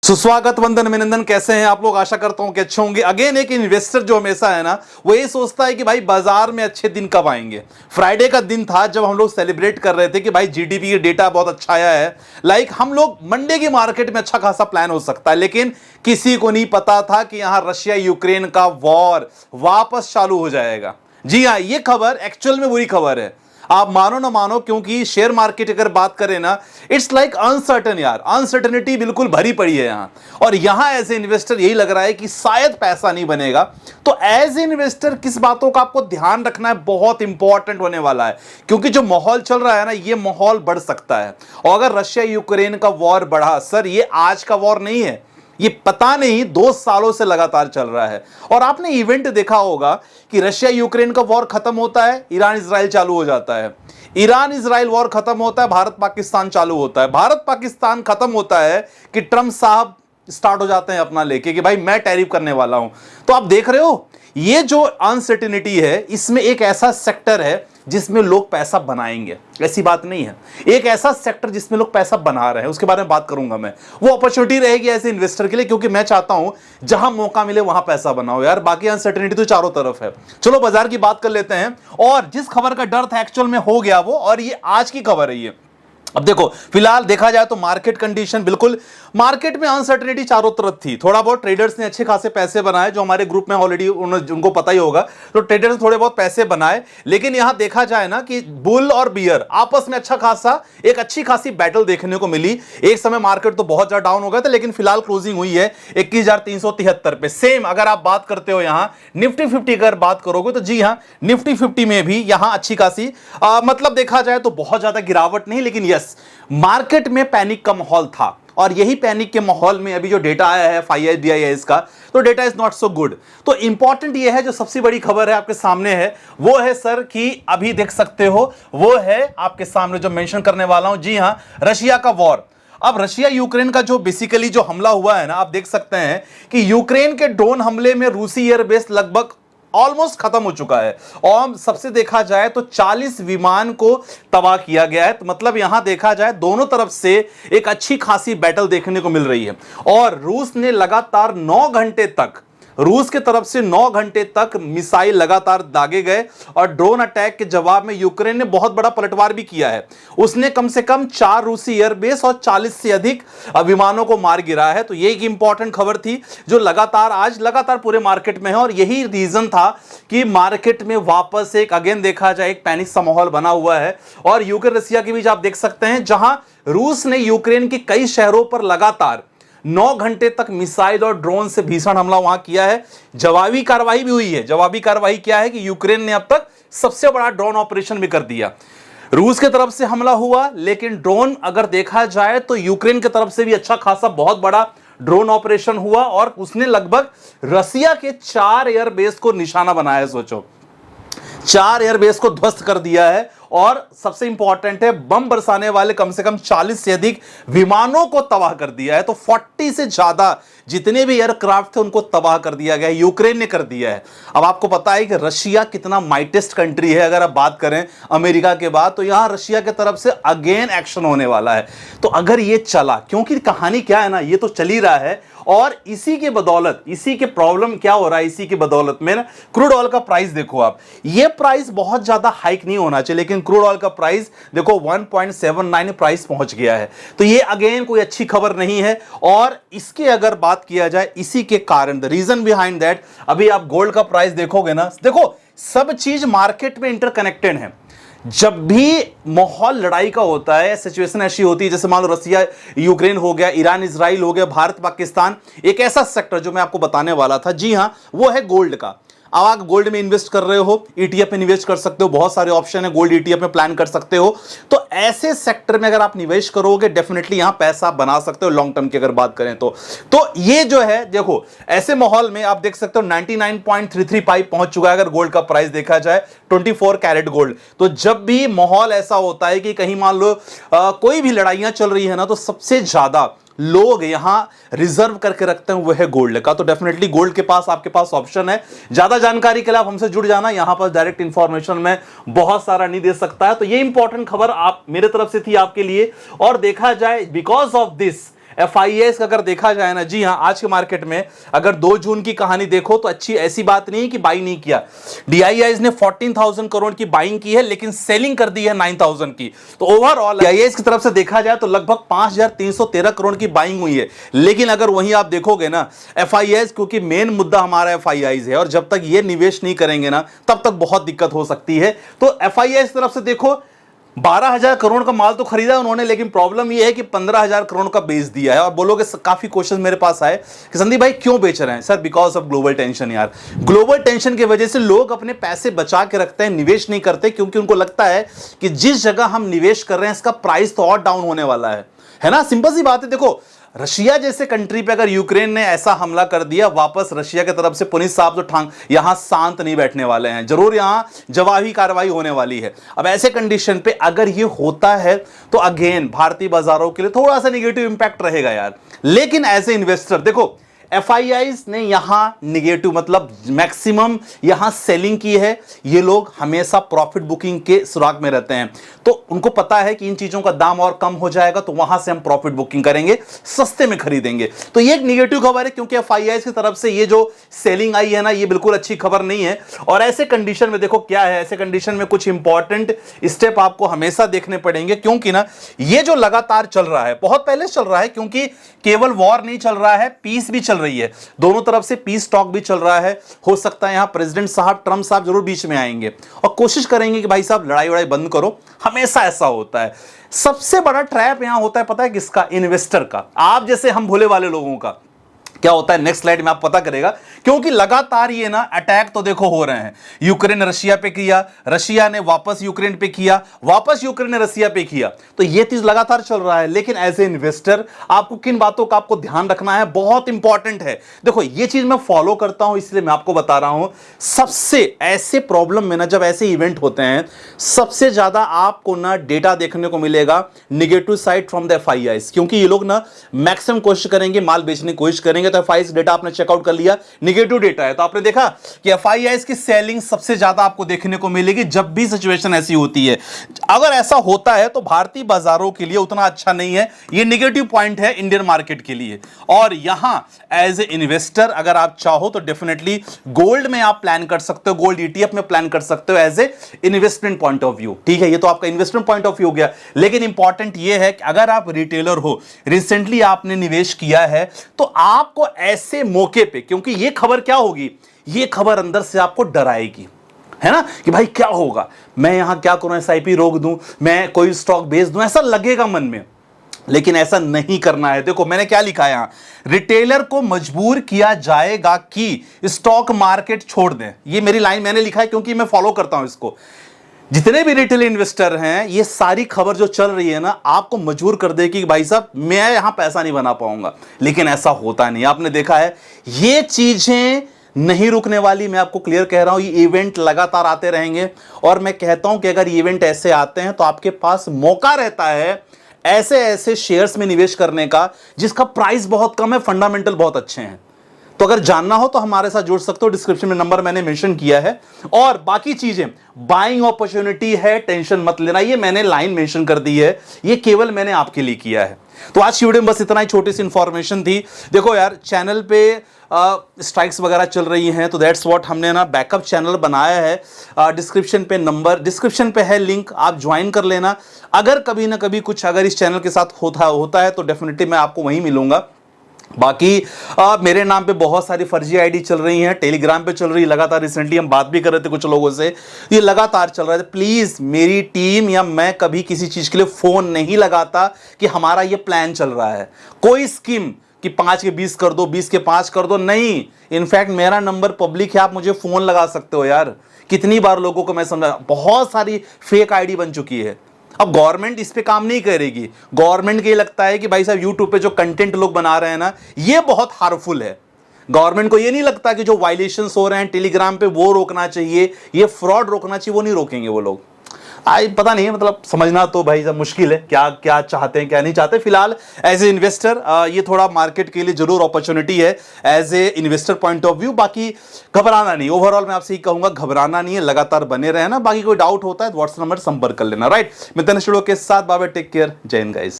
सुस्वागत, वंदन, अभिनंदन। कैसे हैं आप लोग? आशा करता हूं कि अच्छे होंगे। अगेन एक इन्वेस्टर जो हमेशा है ना, वो ये सोचता है कि भाई बाजार में अच्छे दिन कब आएंगे। फ्राइडे का दिन था जब हम लोग सेलिब्रेट कर रहे थे कि भाई जीडीपी का डेटा बहुत अच्छा आया है। हम लोग मंडे की मार्केट में अच्छा खासा प्लान हो सकता है, लेकिन किसी को नहीं पता था कि यहां रशिया यूक्रेन का वॉर वापस चालू हो जाएगा। जी हाँ, ये खबर एक्चुअल में बुरी खबर है, आप मानो ना मानो, क्योंकि शेयर मार्केट अगर बात करें ना, इट्स लाइक अनसर्टन यार। अनसर्टनिटी बिल्कुल भरी पड़ी है यहां, और यहां एज ए इन्वेस्टर यही लग रहा है कि शायद पैसा नहीं बनेगा। तो एज ए इन्वेस्टर किस बातों का आपको ध्यान रखना है, बहुत इंपॉर्टेंट होने वाला है, क्योंकि जो माहौल चल रहा है ना, ये माहौल बढ़ सकता है। और अगर रशिया यूक्रेन का वॉर बढ़ा, सर ये आज का वॉर नहीं है, ये पता नहीं 2 सालों से लगातार चल रहा है। और आपने इवेंट देखा होगा कि रशिया यूक्रेन का वॉर खत्म होता है, ईरान इजराइल चालू हो जाता है। ईरान इजराइल वॉर खत्म होता है, भारत पाकिस्तान चालू होता है। भारत पाकिस्तान खत्म होता है कि ट्रंप साहब स्टार्ट हो जाते हैं अपना लेके कि भाई मैं टैरिफ करने वाला हूं। तो आप देख रहे हो, ये जो अनसर्टेनिटी है, इसमें एक ऐसा सेक्टर है जिसमें लोग पैसा बनाएंगे, ऐसी बात नहीं है। एक ऐसा सेक्टर जिसमें लोग पैसा बना रहे हैं, उसके बारे में बात करूंगा मैं। वो अपॉर्चुनिटी रहेगी ऐसे इन्वेस्टर के लिए, क्योंकि मैं चाहता हूं जहां मौका मिले वहां पैसा बनाओ यार। बाकी अनसर्टेनिटी तो चारों तरफ है। चलो बाजार की बात कर लेते हैं। और जिस खबर का डर था एक्चुअल में हो गया वो, और ये आज की खबर है ये। अब देखो, फिलहाल देखा जाए तो मार्केट कंडीशन बिल्कुल, मार्केट में अनसर्टेनिटी चारों तरफ थी। थोड़ा बहुत ट्रेडर्स ने अच्छे खासे पैसे बनाए, जो हमारे ग्रुप में ऑलरेडी उनको पता ही होगा, तो ट्रेडर्स ने थोड़े बहुत पैसे बनाए। लेकिन यहां देखा जाए ना कि बुल और बियर आपस में एक अच्छी खासी बैटल देखने को मिली। एक समय मार्केट तो बहुत ज्यादा डाउन हो गया था, लेकिन फिलहाल क्लोजिंग हुई है 21,373 पे। सेम अगर आप बात करते हो यहां निफ्टी 50 अगर बात करोगे तो जी हां, निफ्टी 50 में भी यहां अच्छी खासी मतलब देखा जाए तो बहुत ज्यादा गिरावट नहीं, लेकिन मार्केट में पैनिक का माहौल था। और यही पैनिक के माहौल में अभी जो डेटा आया है FIS का, तो data is not so good. तो इंपॉर्टेंट ये है, जो सबसे बड़ी खबर है आपके सामने है, वो है सर कि अभी देख सकते हो, वो है आपके सामने जो मेंशन करने वाला हूं। जी हां, रशिया का वॉर। अब रशिया यूक्रेन का जो बेसिकली जो हमला हुआ है ना, आप देख सकते हैं कि यूक्रेन के ड्रोन हमले में रूसी एयरबेस लगभग ऑलमोस्ट खत्म हो चुका है। और सबसे देखा जाए तो 40 विमान को तबाह किया गया है। तो मतलब यहां देखा जाए दोनों तरफ से एक अच्छी खासी बैटल देखने को मिल रही है। और रूस ने लगातार 9 घंटे तक, रूस के तरफ से 9 घंटे तक मिसाइल लगातार दागे गए, और ड्रोन अटैक के जवाब में यूक्रेन ने बहुत बड़ा पलटवार भी किया है। उसने कम से कम 4 रूसी एयरबेस और 40 से अधिक विमानों को मार गिरा है। तो ये एक इंपॉर्टेंट खबर थी जो आज लगातार पूरे मार्केट में है, और यही रीजन था कि मार्केट में वापस एक अगेन देखा जाए एक पैनिक सा माहौल बना हुआ है। और यूक्रेन रशिया के बीच आप देख सकते हैं, जहां रूस ने यूक्रेन के कई शहरों पर लगातार 9 घंटे तक मिसाइल और ड्रोन से भीषण हमला वहां किया है। जवाबी कार्रवाई भी हुई है। जवाबी कार्रवाई क्या है कि यूक्रेन ने अब तक सबसे बड़ा ड्रोन ऑपरेशन भी कर दिया। रूस की तरफ से हमला हुआ, लेकिन ड्रोन अगर देखा जाए तो यूक्रेन की तरफ से भी अच्छा खासा बहुत बड़ा ड्रोन ऑपरेशन हुआ, और उसने लगभग रशिया के 4 एयरबेस को निशाना बनाया। सोचो, 4 एयरबेस को ध्वस्त कर दिया है। और सबसे इंपॉर्टेंट है, बम बरसाने वाले कम से कम 40 से अधिक विमानों को तबाह कर दिया है। तो 40 से ज्यादा जितने भी एयरक्राफ्ट थे उनको तबाह कर दिया गया है, यूक्रेन ने कर दिया है। अब आपको पता है कि रशिया कितना माइटेस्ट कंट्री है। अगर आप बात करें अमेरिका के बाद, तो यहां रशिया की तरफ से अगेन एक्शन होने वाला है। तो अगर ये चला, क्योंकि कहानी क्या है ना, ये तो चल ही रहा है, और इसी के बदौलत, इसी के प्रॉब्लम क्या हो रहा है, इसी के बदौलत में ना क्रूड ऑयल का प्राइस देखो आप, ये प्राइस बहुत ज्यादा हाइक नहीं होना चाहिए, लेकिन क्रूड ऑयल का प्राइस देखो 1.79 प्राइस पहुंच गया है। तो ये अगेन कोई अच्छी खबर नहीं है। और इसके अगर बात किया जाए, इसी के कारण, द रीजन बिहाइंड दैट, अभी आप गोल्ड का प्राइस देखोगे ना, देखो सब चीज मार्केट में इंटरकनेक्टेड है। जब भी माहौल लड़ाई का होता है, सिचुएशन ऐसी होती है, जैसे मान लो रशिया यूक्रेन हो गया, ईरान इजराइल हो गया, भारत पाकिस्तान, एक ऐसा सेक्टर जो मैं आपको बताने वाला था, जी हां, वो है गोल्ड का। अब आप गोल्ड में इन्वेस्ट कर रहे हो, ETF में इन्वेस्ट कर सकते हो, बहुत सारे ऑप्शन है, गोल्ड ETF में प्लान कर सकते हो। तो ऐसे सेक्टर में अगर आप निवेश करोगे, डेफिनेटली यहां पैसा बना सकते हो लॉन्ग टर्म की अगर बात करें तो ये जो है, देखो ऐसे माहौल में आप देख सकते हो 99.335 पहुंच चुका है अगर गोल्ड का प्राइस देखा जाए, 24 कैरेट गोल्ड। तो जब भी माहौल ऐसा होता है कि कहीं मान लो कोई भी लड़ाइयां चल रही है ना, तो सबसे ज्यादा लोग यहां रिजर्व करके रखते हैं वो है गोल्ड का। तो डेफिनेटली गोल्ड के पास आपके पास ऑप्शन है। ज्यादा जानकारी के लिए आप हमसे जुड़ जाना, यहां पर डायरेक्ट इंफॉर्मेशन में बहुत सारा नहीं दे सकता है। तो ये इंपॉर्टेंट खबर आप मेरे तरफ से थी आपके लिए। और देखा जाए बिकॉज ऑफ दिस FIS अगर देखा जाए ना, जी हाँ, आज के मार्केट में अगर 2 जून की कहानी देखो तो अच्छी ऐसी बात नहीं है कि बाई नहीं किया। DIIs ने 14,000 करोड़ की बाइंग की है, लेकिन सेलिंग कर दी है 9,000 की। तो ओवरऑल DIIs की तरफ से देखा जाए तो लगभग 5,313 करोड़ की बाइंग हुई है। लेकिन अगर वहीं आप देखोगे ना FIS, क्योंकि मेन मुद्दा हमारा FIIs है और जब तक ये निवेश नहीं करेंगे ना तब तक बहुत दिक्कत हो सकती है। तो FIIs तरफ से देखो 12,000 करोड़ का माल तो खरीदा उन्होंने, लेकिन प्रॉब्लम यह है कि 15,000 करोड़ का बेच दिया है। और बोलोगे, काफी क्वेश्चन मेरे पास आए कि संदीप भाई क्यों बेच रहे हैं? Sir because of global tension. यार ग्लोबल टेंशन की वजह से लोग अपने पैसे बचा के रखते हैं, निवेश नहीं करते, क्योंकि उनको लगता है कि जिस जगह हम निवेश कर रहे हैं इसका प्राइस तो और डाउन होने वाला है ना। सिंपल सी बात है। देखो रशिया जैसे कंट्री पे अगर यूक्रेन ने ऐसा हमला कर दिया, वापस रशिया की तरफ से पुलिस साहब तो यहां शांत नहीं बैठने वाले हैं, जरूर यहां जवाबी कार्रवाई होने वाली है। अब ऐसे कंडीशन पे अगर ये होता है तो अगेन भारतीय बाजारों के लिए थोड़ा सा निगेटिव इंपैक्ट रहेगा यार। लेकिन एज ए इन्वेस्टर देखो FIIs ने यहां निगेटिव मतलब मैक्सिमम यहां सेलिंग की है। ये लोग हमेशा प्रॉफिट बुकिंग के सुराग में रहते हैं, तो उनको पता है कि इन चीजों का दाम और कम हो जाएगा तो वहां से हम प्रॉफिट बुकिंग करेंगे, सस्ते में खरीदेंगे। तो ये एक निगेटिव खबर है, क्योंकि FIIs की तरफ से ये जो सेलिंग आई है ना, ये बिल्कुल अच्छी खबर नहीं है। और ऐसे कंडीशन में देखो क्या है, ऐसे कंडीशन में कुछ इंपॉर्टेंट स्टेप आपको हमेशा देखने पड़ेंगे, क्योंकि ना ये जो लगातार चल रहा है, बहुत पहले चल रहा है, क्योंकि केवल वॉर नहीं चल रहा है, पीस भी चल रही है, दोनों तरफ से पीस टॉक भी चल रहा है। हो सकता है यहां प्रेसिडेंट साहब ट्रंप साहब जरूर बीच में आएंगे और कोशिश करेंगे कि भाई साहब लड़ाई वड़ाई बंद करो। हमेशा ऐसा होता है। सबसे बड़ा ट्रैप यहां होता है पता है किसका? इन्वेस्टर का। आप जैसे हम भोले वाले लोगों का। क्या होता है नेक्स्ट स्लाइड में आप पता करेगा, क्योंकि लगातार ये ना अटैक तो देखो हो रहे हैं। यूक्रेन ने रशिया पे किया, रशिया ने वापस यूक्रेन पे किया, वापस यूक्रेन ने रशिया पे किया, तो ये चीज लगातार चल रहा है। लेकिन एज ए इन्वेस्टर आपको किन बातों का आपको ध्यान रखना है, बहुत इंपॉर्टेंट है। देखो ये चीज मैं फॉलो करता हूं, इसलिए मैं आपको बता रहा हूं। सबसे ऐसे प्रॉब्लम में ना, जब ऐसे इवेंट होते हैं, सबसे ज्यादा आपको ना डेटा देखने को मिलेगा negative side from the FIIs, क्योंकि ये लोग ना मैक्सिमम कोशिश करेंगे, माल बेचने की कोशिश करेंगे। तो FIIs डेटा आपने चेकआउट कर लिया, निगेटिव डेटा है, तो आपने देखा कि FIIs की सेलिंग सबसे ज्यादा आपको देखने को मिलेगी जब भी सिचुएशन ऐसी होती है। अगर ऐसा होता है तो भारतीय बाजारों के लिए उतना अच्छा नहीं है, ये निगेटिव पॉइंट है इंडियन मार्केट के लिए। और यहां एज ए इन्वेस्टर अगर आप चाहो तो डेफिनेटली गोल्ड में आप प्लान कर सकते हो, गोल्ड ETF में प्लान कर सकते हो as a investment point of view. ठीक है, ये तो आपका इन्वेस्टमेंट पॉइंट ऑफ व्यू हो गया। लेकिन इंपॉर्टेंट ये है कि अगर आप रिटेलर हो, रिसेंटली आपने निवेश किया है, तो आपको ऐसे मौके पे, क्योंकि ये खबर क्या होगी, ये खबर अंदर से आपको डराएगी, है ना, कि भाई क्या होगा, मैं यहां क्या करूं, SIP रोक दूं, मैं कोई स्टॉक बेच दूं, ऐसा लगेगा मन में। लेकिन ऐसा नहीं करना है। देखो मैंने क्या लिखा है यहां, रिटेलर को मजबूर किया जाएगा कि स्टॉक मार्केट छोड़ दें। ये मेरी लाइन मैंने लिखा है क्योंकि मैं फॉलो करता हूं इसको। जितने भी रिटेल इन्वेस्टर हैं, ये सारी खबर जो चल रही है ना, आपको मजबूर कर देगी कि भाई साहब मैं यहां पैसा नहीं बना पाऊंगा। लेकिन ऐसा होता नहीं, आपने देखा है ये चीजें नहीं रुकने वाली। मैं आपको क्लियर कह रहा हूं, ये इवेंट लगातार आते रहेंगे। और मैं कहता हूं कि अगर इवेंट ऐसे आते हैं तो आपके पास मौका रहता है ऐसे ऐसे शेयर्स में निवेश करने का जिसका प्राइस बहुत कम है, फंडामेंटल बहुत अच्छे हैं। तो अगर जानना हो तो हमारे साथ जुड़ सकते हो, डिस्क्रिप्शन में नंबर मैंने मेंशन किया है। और बाकी चीजें बाइंग अपॉर्चुनिटी है, टेंशन मत लेना, ये मैंने लाइन मेंशन कर दी है, ये केवल मैंने आपके लिए किया है। तो आज की वीडियो में बस इतना ही छोटी सी इंफॉर्मेशन थी। देखो यार चैनल पे स्ट्राइक्स वगैरह चल रही हैं, तो दैट्स व्हाट हमने ना बैकअप चैनल बनाया है। डिस्क्रिप्शन पे नंबर, डिस्क्रिप्शन पे है लिंक, आप ज्वाइन कर लेना। अगर कभी ना कभी कुछ अगर इस चैनल के साथ होता है तो डेफिनेटली मैं आपको वहीं मिलूंगा। बाकी मेरे नाम पे बहुत सारी फर्जी आईडी चल रही हैं, टेलीग्राम पे चल रही है लगातार। रिसेंटली हम बात भी कर रहे थे कुछ लोगों से, ये लगातार चल रहा है। प्लीज मेरी टीम या मैं कभी किसी चीज के लिए फोन नहीं लगाता कि हमारा ये प्लान चल रहा है, कोई स्कीम कि 5 के 20 कर दो, 20 के 5 कर दो, नहीं। इनफैक्ट मेरा नंबर पब्लिक है, आप मुझे फोन लगा सकते हो यार। कितनी बार लोगों को मैं समझा, बहुत सारी फेक आईडी बन चुकी है। अब गवर्नमेंट इस पे काम नहीं करेगी, गवर्नमेंट को ये लगता है कि भाई साहब यूट्यूब पे जो कंटेंट लोग बना रहे हैं ना, ये बहुत हार्मफुल है। गवर्नमेंट को ये नहीं लगता कि जो वायलेशंस हो रहे हैं टेलीग्राम पे वो रोकना चाहिए, ये फ्रॉड रोकना चाहिए, वो नहीं रोकेंगे वो लोग। पता नहीं, मतलब समझना तो भाई साहब मुश्किल है, क्या क्या चाहते हैं क्या नहीं चाहते। फिलहाल एज ए इन्वेस्टर ये थोड़ा मार्केट के लिए जरूर अपॉर्चुनिटी है as a investor point of view. बाकी घबराना नहीं, ओवरऑल मैं आपसे ही कहूंगा घबराना नहीं है, लगातार बने रहना। बाकी कोई डाउट होता है तो व्हाट्सएप नंबर संपर्क कर लेना। राइट, मित्र स्टूडियो के साथ बाबा, टेक केयर, जय हिंद गाइस।